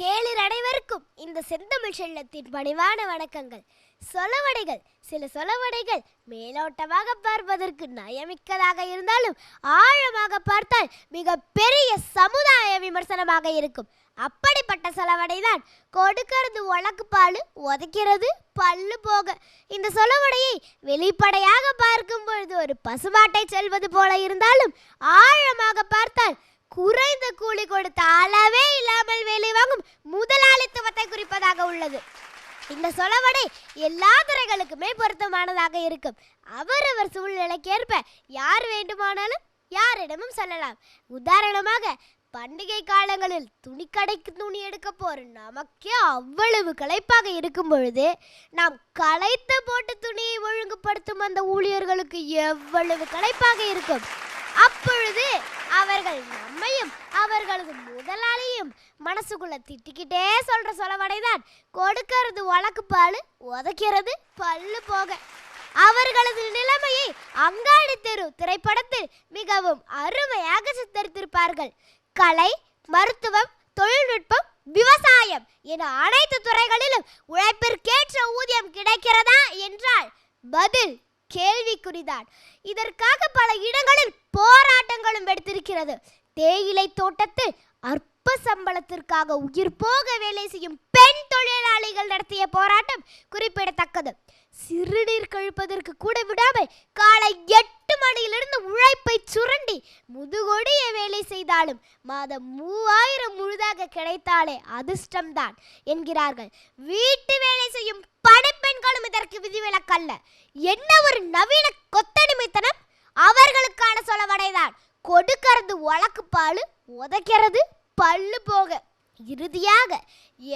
கேளிர் அனைவருக்கும் இந்த செந்தமிழ் செல்லத்தின் பணிவான வணக்கங்கள். சொலவடைகள், சில சொலவடைகள் மேலோட்டமாக பார்ப்பதற்கு நயமிக்கதாக இருந்தாலும் ஆழமாக பார்த்தால் மிக பெரிய சமுதாய விமர்சனமாக இருக்கும். அப்படிப்பட்ட சொலவடைதான் கொடுக்கிறது உலக்கு பால், உதைக்கிறது பல்லு போக. இந்த சொலவடையை வெளிப்படையாக பார்க்கும் பொழுது ஒரு பசுமாட்டை செல்வது போல இருந்தாலும் ஆழமாக பார்த்தால் குறைந்த கூலி கொடுத்த அளவே இல்லாமல் வேலை வாங்கும் முதலாளித்துவத்தை குறிப்பதாக உள்ளது. இந்த சொலவடை எல்லா துறைகளுக்குமே பொருத்தமானதாக இருக்கும். அவரவர் சூழ்நிலைக்கேற்ப யார் வேண்டுமானாலும் யாரிடமும் சொல்லலாம். உதாரணமாக, பண்டிகை காலங்களில் துணிக்கடைக்கு துணி எடுக்க போற நமக்கே அவ்வளவு களைப்பாக இருக்கும் பொழுது நாம் களைத்து போட்டு துணியை ஒழுங்குபடுத்தும் அந்த ஊழியர்களுக்கு எவ்வளவு களைப்பாக இருக்கும். அப்பொழுது அவர்கள் நம்மையும் அவர்களது முதலாளியும் மனசுக்குள்ள திட்டிக்கிட்டே சொல்ற சொலவடைதான் கொடுக்கிறது உலக்கு பால், உதைக்கிறது பல்லு போக. அவர்களது நிலைமையை அங்காடி தெரு திரைப்படத்தில் மிகவும் அருமையாக சித்தரித்திருப்பார்கள். கலை, மருத்துவம், தொழில்நுட்பம், விவசாயம் என அனைத்து துறைகளிலும் உழைப்பிற்கேற்ற ஊதியம் கிடைக்கிறதா என்றால் பதில் கேள்விக்குறிதான். இதற்காக பல இடங்களில் போராட்டங்களும் எடுத்திருக்கிறது. தேயிலை தோட்டத்தில் அற்ப சம்பளத்திற்காக உயிர் போக வேலை செய்யும் பெண் தொழிலாளிகள் நடத்திய போராட்டம் குறிப்பிடத்தக்கது. சிறுநீர் கழிப்பதற்கு கூட விடாமல் காலை 8 மணியிலிருந்து உழைப்பை சுரண்டி முதுகொடிய வேலை செய்தாலும் மாதம் 3000 முழுதாக கிடைத்தாலே அதிர்ஷ்டம்தான் என்கிறார்கள். வீட்டு வேலை செய்யும் பணிப்பெண்களும் இதற்கு விதிவிலக்கல்ல. என்ன ஒரு நவீன கொத்தடிமைத்தனம்! அவர்களுக்கான சொலவடைதான் கொடுக்கிறது உலக்கு பால், உதைக்கிறது பல்லு போக. இறுதியாக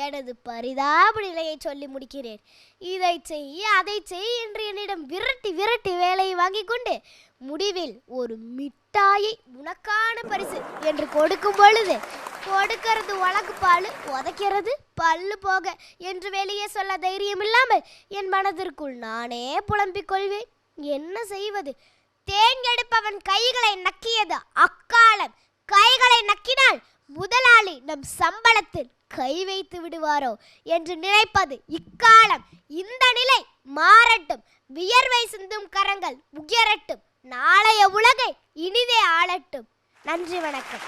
எனது பரிதாப நிலையை சொல்லி முடிக்கிறேன். இதை செய் அதை செய் என்று என்னிடம் விரட்டி விரட்டி வேலையை வாங்கி கொண்டு முடிவில் ஒரு மிட்டாயை உனக்கான பரிசு என்று கொடுக்கும் பொழுது கொடுக்கிறது உலக்கு பால், உதைக்கிறது பல்லு போக என்று வெளியே சொல்ல தைரியம் இல்லாமல் என் மனதிற்குள் நானே புலம்பிக் கொள்வேன். என்ன செய்வது? தேன் எடுப்பவன் கைகளை நக்கியது அக்காலம். கைகளை நக்கினால் முதலாளி நம் சம்பளத்தில் கை வைத்து விடுவாரோ என்று நினைப்பது இக்காலம். இந்த நிலை மாறட்டும். வியர்வை சிந்தும் கரங்கள் உயரட்டும். நாளைய உலகை இனிதே ஆளட்டும். நன்றி, வணக்கம்.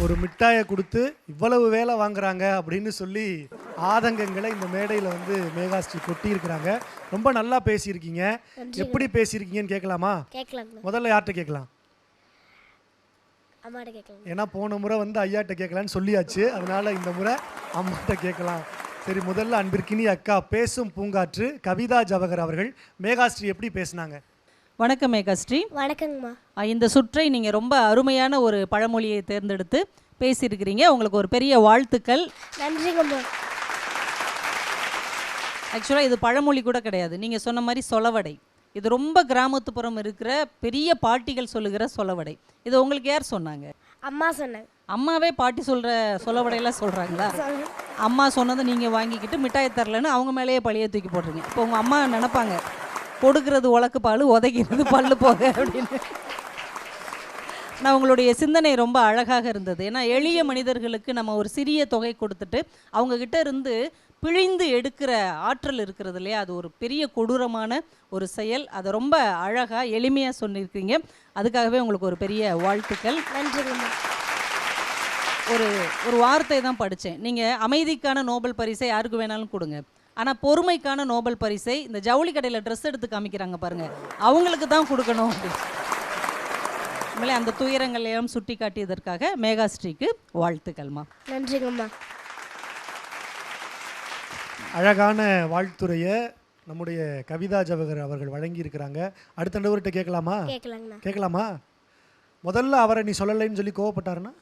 ஒரு மிட்டாயை கொடுத்து இவ்வளவு வேலை வாங்குறாங்க அப்படின்னு சொல்லி ஆதங்கங்களை இந்த மேடையில் வந்து மேகாஸ்ரீ கொட்டி இருக்கிறாங்க. ரொம்ப நல்லா பேசியிருக்கீங்க. எப்படி பேசியிருக்கீங்கன்னு கேட்கலாமா? முதல்ல யார்கிட்ட கேட்கலாம்? ஏன்னா போன முறை வந்து ஐயாட்ட கேட்கலான்னு சொல்லியாச்சு, அதனால இந்த முறை அம்மாட்ட கேட்கலாம். சரி, முதல்ல அன்பிற்கினி அக்கா பேசும் பூங்காற்று கவிதா ஜவஹர் அவர்கள் மேகாஸ்ரீ எப்படி பேசினாங்க? வணக்கம் மேகாஸ்ரீ. வணக்கங்கம்மா. இந்த சுற்றை நீங்கள் ரொம்ப அருமையான ஒரு பழமொழியை தேர்ந்தெடுத்து பேசியிருக்கிறீங்க. உங்களுக்கு ஒரு பெரிய வாழ்த்துக்கள். நன்றிங்கம்மா. ஆக்சுவலாக இது பழமொழி கூட கிடையாது, நீங்கள் சொன்ன மாதிரி சொலவடை. இது ரொம்ப கிராமத்துப்புறம் இருக்கிற பெரிய பாட்டிகள் சொல்லுகிற சொலவடை. இது உங்களுக்கு யார் சொன்னாங்க? அம்மா சொன்னாங்க. அம்மாவே பாட்டி சொல்கிற சொலவடையெல்லாம் சொல்கிறாங்களா? அம்மா சொன்னதை நீங்கள் வாங்கிக்கிட்டு மிட்டாய் தரலன்னு அவங்க மேலேயே பழியை தூக்கி போட்டுருங்க. இப்போ உங்கள் அம்மா நினைப்பாங்க கொடுக்கிறது உலக்கு பால், உதைக்கிறது பல்லு போக அப்படின்னு. நான் உங்களுடைய சிந்தனை ரொம்ப அழகாக இருந்தது. ஏன்னா எளிய மனிதர்களுக்கு நம்ம ஒரு சிறிய தொகை கொடுத்துட்டு அவங்கக்கிட்ட இருந்து பிழிந்து எடுக்கிற ஆற்றல் இருக்கிறது இல்லையா, அது ஒரு பெரிய கொடூரமான ஒரு செயல். அதை ரொம்ப அழகாக எளிமையாக சொல்லியிருக்கீங்க. அதுக்காகவே உங்களுக்கு ஒரு பெரிய வாழ்த்துக்கள். நன்றிங்கம்மா. ஒரு வார்த்தை தான் படித்தேன். நீங்கள் அமைதிக்கான நோபல் பரிசை யாருக்கு வேணாலும் கொடுங்க, ஆனால் பொறுமைக்கான நோபல் பரிசை இந்த ஜவுளி கடையில் ட்ரெஸ் எடுத்து காமிக்கிறாங்க பாருங்கள், அவங்களுக்கு தான் கொடுக்கணும் அப்படின்னு. உண்மையிலே அந்த துயரங்கள் எல்லாம் சுட்டி காட்டியதற்காக மேகாஸ்ரீக்கு வாழ்த்துக்கள்மா. நன்றிங்கம்மா. அழகான வாழ்த்துறையை நம்முடைய கவிதா ஜவஹர் அவர்கள் வழங்கி இருக்கிறாங்க. அடுத்த நபர்கிட்ட கேட்கலாமா? கேட்கலாமா? முதல்ல அவரை நீ சொல்லலைன்னு சொல்லி கோவப்பட்டாருன்னா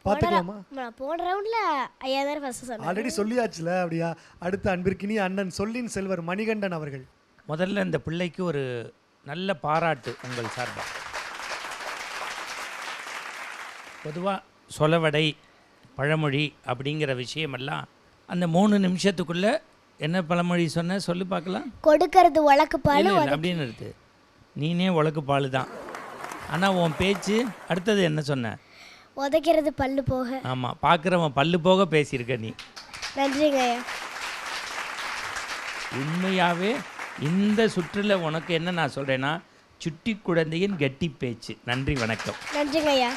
பார்த்துக்கலாமா? போன ரவுண்ட்ல ஐயா தான் ஃபர்ஸ்ட் சொன்னாங்க. ஆல்ரெடி சொல்லியாச்சுல. அப்படியா? அடுத்த அன்பிற்கினி அண்ணன் சொல்லின் செல்வர் மணிகண்டன் அவர்கள். முதல்ல இந்த பிள்ளைக்கு ஒரு நல்ல பாராட்டு உங்கள் சார்பாக. பொதுவாக சொலவடை, பழமொழி அப்படிங்கிற விஷயமெல்லாம் அந்த 3 நிமிஷத்துக்குள்ளே என்ன பழமொழி சொன்ன சொல்லு பார்க்கலாம். கொடுக்கிறது உலக்கு பால் அப்படின்னு இருக்கு. நீனே உலக்கு பால் தான். ஆனால் உன் பேச்சு அடுத்தது என்ன சொன்ன? உதைக்கிறது பல்லு போக. ஆமாம், பார்க்குறவன் பல்லு போக பேசியிருக்க நீ. நன்றிங்க ஐயா. உண்மையாகவே இந்த சுற்றில் உனக்கு என்ன நான் சொல்கிறேன்னா, சுட்டி குழந்தையின் கெட்டி பேச்சு. நன்றி, வணக்கம். நன்றிங்க ஐயா.